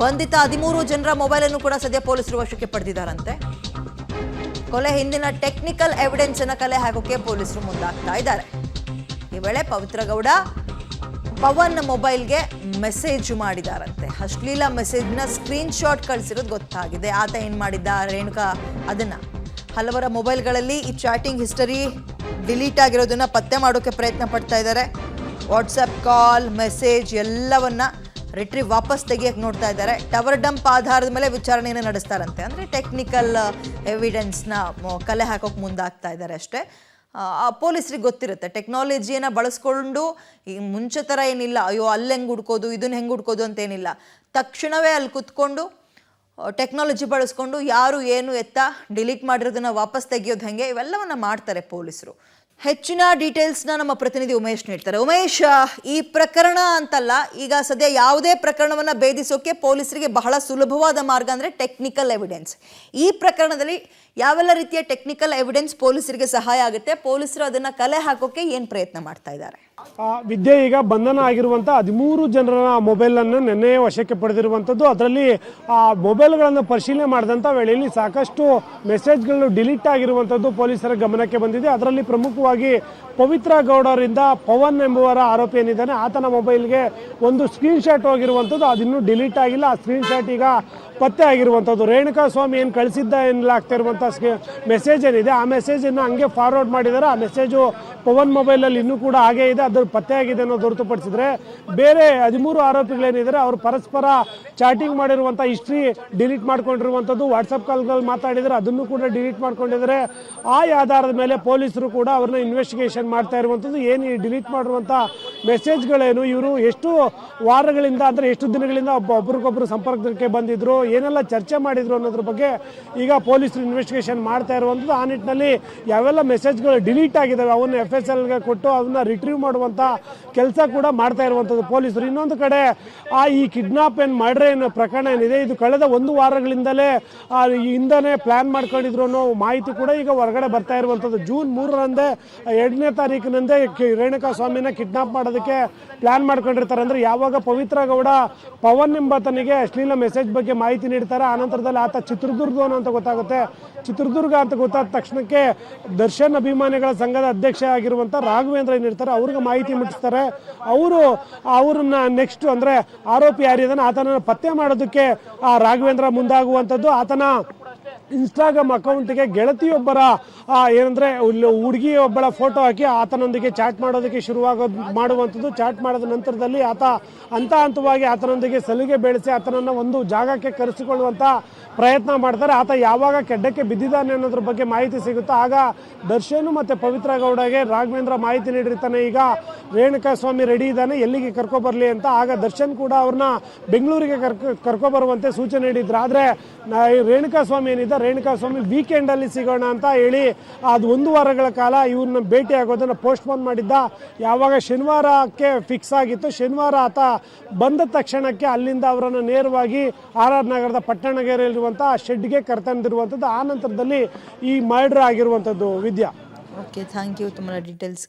ಬಂಧಿತ 13 ಜನರ ಮೊಬೈಲ್ ಅನ್ನು ಕೂಡ ಸದ್ಯ ಪೊಲೀಸರು ವಶಕ್ಕೆ ಪಡೆದಿದ್ದಾರಂತೆ. ಕೊಲೆ ಹಿಂದಿನ ಟೆಕ್ನಿಕಲ್ ಎವಿಡೆನ್ಸ್ ಅನ್ನು ಕಲೆ ಹಾಕೋಕೆ ಪೊಲೀಸರು ಮುಂದಾಗ್ತಾ ಇದ್ದಾರೆ. ಈ ವೇಳೆ ಪವಿತ್ರ ಗೌಡ ಪವನ್ ಮೊಬೈಲ್ಗೆ ಮೆಸೇಜ್ ಮಾಡಿದಾರಂತೆ. ಅಶ್ಲೀಲ ಮೆಸೇಜ್ನ ಸ್ಕ್ರೀನ್ ಶಾಟ್ ಕಳಿಸಿರೋದು ಗೊತ್ತಾಗಿದೆ. ಆತ ಏನು ಮಾಡಿದ್ದ, ರೇಣುಕಾ ಅದನ್ನ ಹಲವರ ಮೊಬೈಲ್ಗಳಲ್ಲಿ ಈ ಚಾಟಿಂಗ್ ಹಿಸ್ಟರಿ ಡಿಲೀಟ್ ಆಗಿರೋದನ್ನ ಪತ್ತೆ ಮಾಡೋಕೆ ಪ್ರಯತ್ನ ಪಡ್ತಾ ಇದ್ದಾರೆ. ವಾಟ್ಸಪ್ ಕಾಲ್, ಮೆಸೇಜ್ ಎಲ್ಲವನ್ನ ರಿಟ್ರೀವ್ ವಾಪಸ್ ತೆಗಿಯಕ್ಕೆ ನೋಡ್ತಾ ಇದ್ದಾರೆ. ಟವರ್ ಡಂಪ್ ಆಧಾರದ ಮೇಲೆ ವಿಚಾರಣೆಯನ್ನು ನಡೆಸ್ತಾರಂತೆ. ಅಂದರೆ ಟೆಕ್ನಿಕಲ್ ಎವಿಡೆನ್ಸ್ನ ಕಲೆ ಹಾಕೋಕೆ ಮುಂದಾಗ್ತಾ ಇದ್ದಾರೆ ಅಷ್ಟೇ. ಪೊಲೀಸರಿಗೆ ಗೊತ್ತಿರುತ್ತೆ ಟೆಕ್ನಾಲಜಿಯನ್ನು ಬಳಸ್ಕೊಂಡು ಈ ಮುಂಚೆ ಥರ ಏನಿಲ್ಲ, ಅಯ್ಯೋ ಅಲ್ಲಿ ಹೆಂಗೆ ಹುಡ್ಕೋದು, ಇದನ್ನು ಹೆಂಗೆ ಹುಡ್ಕೋದು ಅಂತೇನಿಲ್ಲ. ತಕ್ಷಣವೇ ಅಲ್ಲಿ ಕುತ್ಕೊಂಡು ಟೆಕ್ನಾಲಜಿ ಬಳಸ್ಕೊಂಡು ಯಾರು ಏನು ಎತ್ತ ಡಿಲೀಟ್ ಮಾಡಿರೋದನ್ನ ವಾಪಸ್ ತೆಗಿಯೋದು ಹೆಂಗೆ, ಇವೆಲ್ಲವನ್ನ ಮಾಡ್ತಾರೆ ಪೊಲೀಸರು. ಹೆಚ್ಚಿನ ಡೀಟೇಲ್ಸ್ನ ನಮ್ಮ ಪ್ರತಿನಿಧಿ ಉಮೇಶ್ ನೀಡ್ತಾರೆ. ಉಮೇಶ್, ಈ ಪ್ರಕರಣ ಅಂತಲ್ಲ, ಈಗ ಸದ್ಯ ಯಾವುದೇ ಪ್ರಕರಣವನ್ನು ಭೇದಿಸೋಕೆ ಪೊಲೀಸರಿಗೆ ಬಹಳ ಸುಲಭವಾದ ಮಾರ್ಗ ಅಂದರೆ ಟೆಕ್ನಿಕಲ್ ಎವಿಡೆನ್ಸ್. ಈ ಪ್ರಕರಣದಲ್ಲಿ ಯಾವೆಲ್ಲ ರೀತಿಯ ಟೆಕ್ನಿಕಲ್ ಎವಿಡೆನ್ಸ್ ಪೊಲೀಸರಿಗೆ ಸಹಾಯ ಆಗುತ್ತೆ? ಪೊಲೀಸರು ಅದನ್ನು ಕಲೆ ಹಾಕೋಕೆ ಏನು ಪ್ರಯತ್ನ ಮಾಡ್ತಾ ಇದ್ದಾರೆ? ವಿದ್ಯೆ, ಈಗ ಬಂಧನ ಆಗಿರುವಂಥ 13 ಜನರ ಮೊಬೈಲನ್ನು ನಿನ್ನೆ ವಶಕ್ಕೆ ಪಡೆದಿರುವಂಥದ್ದು. ಅದರಲ್ಲಿ ಆ ಮೊಬೈಲ್ಗಳನ್ನು ಪರಿಶೀಲನೆ ಮಾಡಿದಂಥ ವೇಳೆಯಲ್ಲಿ ಸಾಕಷ್ಟು ಮೆಸೇಜ್ಗಳು ಡಿಲೀಟ್ ಆಗಿರುವಂಥದ್ದು ಪೊಲೀಸರ ಗಮನಕ್ಕೆ ಬಂದಿದೆ. ಅದರಲ್ಲಿ ಪ್ರಮುಖವಾಗಿ ಪವಿತ್ರ ಗೌಡರಿಂದ ಪವನ್ ಎಂಬುವರ ಆರೋಪಿ ಏನಿದ್ದಾನೆ, ಆತನ ಮೊಬೈಲ್ಗೆ ಒಂದು ಸ್ಕ್ರೀನ್ ಶಾಟ್ ಹೋಗಿರುವಂಥದ್ದು. ಅದಿನ್ನೂ ಡಿಲೀಟ್ ಆಗಿಲ್ಲ. ಆ ಸ್ಕ್ರೀನ್ ಶಾಟ್ ಈಗ ಪತ್ತೆ ಆಗಿರುವಂಥದ್ದು. ರೇಣುಕಾ ಸ್ವಾಮಿ ಏನು ಕಳಿಸಿದ್ದ ಎನ್ನಲಾಗ್ತಾ ಇರುವಂಥ ಮೆಸೇಜ್ ಏನಿದೆ, ಆ ಮೆಸೇಜನ್ನು ಹಂಗೆ ಫಾರ್ವರ್ಡ್ ಮಾಡಿದ್ದಾರೆ. ಆ ಮೆಸೇಜು ಪವನ್ ಮೊಬೈಲಲ್ಲಿ ಇನ್ನೂ ಕೂಡ ಹಾಗೇ ಇದೆ. ಅದು ಪತ್ತೆ ಆಗಿದೆ ಅನ್ನೋದು ಹೊರತುಪಡಿಸಿದ್ರೆ ಬೇರೆ 13 ಆರೋಪಿಗಳೇನಿದ್ದಾರೆ ಅವರು ಪರಸ್ಪರ ಚಾಟಿಂಗ್ ಮಾಡಿರುವಂಥ ಹಿಸ್ಟ್ರಿ ಡಿಲೀಟ್ ಮಾಡ್ಕೊಂಡಿರುವಂಥದ್ದು, ವಾಟ್ಸಪ್ ಕಾಲ್ಗಳು ಮಾತಾಡಿದರೆ ಅದನ್ನು ಕೂಡ ಡಿಲೀಟ್ ಮಾಡ್ಕೊಂಡಿದ್ದಾರೆ. ಆ ಆಧಾರದ ಮೇಲೆ ಪೊಲೀಸರು ಕೂಡ ಅವ್ರನ್ನ ಇನ್ವೆಸ್ಟಿಗೇಷನ್ ಮಾಡ್ತಾ ಇರುವಂಥದ್ದು. ಏನು ಈ ಡಿಲೀಟ್ ಮಾಡಿರುವಂಥ ಮೆಸೇಜ್ಗಳೇನು, ಇವರು ಎಷ್ಟು ವಾರಗಳಿಂದ ಅಂದರೆ ಎಷ್ಟು ದಿನಗಳಿಂದ ಒಬ್ರಿಗೊಬ್ಬರು ಸಂಪರ್ಕಕ್ಕೆ ಬಂದಿದ್ರು, ಏನೆಲ್ಲ ಚರ್ಚೆ ಮಾಡಿದ್ರು ಅನ್ನೋದ್ರ ಬಗ್ಗೆ ಈಗ ಪೊಲೀಸರು ಇನ್ವೆಸ್ಟಿಗೇಷನ್ ಮಾಡ್ತಾ ಇರುವಂಥದ್ದು. ಆ ನಿಟ್ಟಿನಲ್ಲಿ ಯಾವೆಲ್ಲ ಮೆಸೇಜ್ಗಳು ಡಿಲೀಟ್ ಆಗಿದ್ದಾವೆ ಅವನ್ನ FSLಗೆ ಕೊಟ್ಟು ಅವನ್ನ ರಿಟ್ರೀವ್ ಮಾಡುವಂಥ ಕೆಲಸ ಕೂಡ ಮಾಡ್ತಾ ಇರುವಂಥದ್ದು ಪೊಲೀಸರು. ಇನ್ನೊಂದು ಕಡೆ ಈ ಕಿಡ್ನಾಪ್ ಏನು ಮರ್ಡರ್ ಏನು ಪ್ರಕರಣ ಏನಿದೆ, ಇದು ಕಳೆದ 1 ವಾರಗಳಿಂದಲೇ ಹಿಂದನೇ ಪ್ಲ್ಯಾನ್ ಮಾಡ್ಕೊಂಡಿದ್ರು ಅನ್ನೋ ಮಾಹಿತಿ ಕೂಡ ಈಗ ಹೊರಗಡೆ ಬರ್ತಾ ಇರುವಂಥದ್ದು. ಜೂನ್ 3ರಂದೇ 2ನೇ ತಾರೀಕಿನಂದೇ ರೇಣುಕಾ ಸ್ವಾಮಿನ ಕಿಡ್ನಾಪ್ ಮಾಡೋದಕ್ಕೆ ಪ್ಲ್ಯಾನ್ ಮಾಡ್ಕೊಂಡಿರ್ತಾರೆ. ಅಂದರೆ ಯಾವಾಗ ಪವಿತ್ರ ಗೌಡ ಪವನ್ ಎಂಬಾತನಿಗೆ ಅಶ್ಲೀಲ ಮೆಸೇಜ್ ಬಗ್ಗೆ ಮಾಹಿತಿ ನೀಡ್ತಾರೆ, ಆನಂತರದಲ್ಲಿ ಆತ ಚಿತ್ರದುರ್ಗದವನು ಅಂತ ಗೊತ್ತಾಗುತ್ತೆ. ಚಿತ್ರದುರ್ಗ ಅಂತ ಗೊತ್ತಾದ ತಕ್ಷಣಕ್ಕೆ ದರ್ಶನ್ ಅಭಿಮಾನಿಗಳ ಸಂಘದ ಅಧ್ಯಕ್ಷ ಆಗಿರುವಂಥ ರಾಘವೇಂದ್ರ ಏನಿರ್ತಾರೆ ಅವ್ರಿಗೆ ಮಾಹಿತಿ ಮುಟ್ಟಿಸ್ತಾರೆ. ಅವ್ರನ್ನ ನೆಕ್ಸ್ಟ್ ಅಂದರೆ ಆರೋಪಿ ಯಾರಿದ್ದಾನೆ ಆತನನ್ನು ಪತ್ತೆ ಮಾಡೋದಕ್ಕೆ ರಾಘವೇಂದ್ರ ಮುಂದಾಗುವಂಥದ್ದು. ಆತನ ಇನ್ಸ್ಟಾಗ್ರಾಮ್ ಅಕೌಂಟ್ಗೆ ಗೆಳತಿಯೊಬ್ಬರ ಏನಂದರೆ ಹುಡುಗಿಯೊಬ್ಬಳ ಫೋಟೋ ಹಾಕಿ ಆತನೊಂದಿಗೆ ಚಾಟ್ ಮಾಡೋದಕ್ಕೆ ಮಾಡುವಂಥದ್ದು. ಚಾಟ್ ಮಾಡಿದ ನಂತರದಲ್ಲಿ ಆತ ಹಂತವಾಗಿ ಆತನೊಂದಿಗೆ ಸಲಿಗೆ ಬೆಳೆಸಿ ಆತನನ್ನು ಒಂದು ಜಾಗಕ್ಕೆ ಕರೆಸಿಕೊಳ್ಳುವಂಥ ಪ್ರಯತ್ನ ಮಾಡ್ತಾರೆ. ಆತ ಯಾವಾಗ ಕೆಡ್ಡಕ್ಕೆ ಬಿದ್ದಿದ್ದಾನೆ ಅನ್ನೋದ್ರ ಬಗ್ಗೆ ಮಾಹಿತಿ ಸಿಗುತ್ತೋ ಆಗ ದರ್ಶನ್ ಮತ್ತು ಪವಿತ್ರ ಗೌಡಗೆ ರಾಘವೇಂದ್ರ ಮಾಹಿತಿ ನೀಡಿರ್ತಾನೆ. ಈಗ ರೇಣುಕಾ ಸ್ವಾಮಿ ರೆಡಿ ಇದ್ದಾನೆ, ಎಲ್ಲಿಗೆ ಕರ್ಕೊಬರಲಿ ಅಂತ. ಆಗ ದರ್ಶನ್ ಕೂಡ ಅವ್ರನ್ನ ಬೆಂಗಳೂರಿಗೆ ಕರ್ಕೊಬರುವಂತೆ ಸೂಚನೆ ನೀಡಿದ್ರು. ಆದರೆ ರೇಣುಕಾ ಸ್ವಾಮಿ ಏನಿದೆ, ರೇಣುಕಾ ಸ್ವಾಮಿ ವೀಕೆಂಡಲ್ಲಿ ಸಿಗೋಣ ಅಂತ ಹೇಳಿ ಅದು 1 ವಾರಗಳ ಕಾಲ ಇವ್ರನ್ನ ಭೇಟಿ ಆಗೋದನ್ನು ಪೋಸ್ಟ್ಪೋನ್ ಮಾಡಿದ್ದ. ಯಾವಾಗ ಶನಿವಾರಕ್ಕೆ ಫಿಕ್ಸ್ ಆಗಿತ್ತು, ಶನಿವಾರ ಆತ ಬಂದ ತಕ್ಷಣಕ್ಕೆ ಅಲ್ಲಿಂದ ಅವರನ್ನು ನೇರವಾಗಿ RR ನಗರದ ಪಟ್ಟಣಗೆರೆಯಲ್ಲಿರುವಂಥ ಶೆಡ್ಗೆ ಕರ್ತಂದಿರುವಂಥದ್ದು. ಆ ನಂತರದಲ್ಲಿ ಈ ಮರ್ಡರ್ ಆಗಿರುವಂಥದ್ದು. ವಿದ್ಯಾ, ಓಕೆ, ಥ್ಯಾಂಕ್ ಯು ತುಂಬ ಡೀಟೇಲ್ಸ್.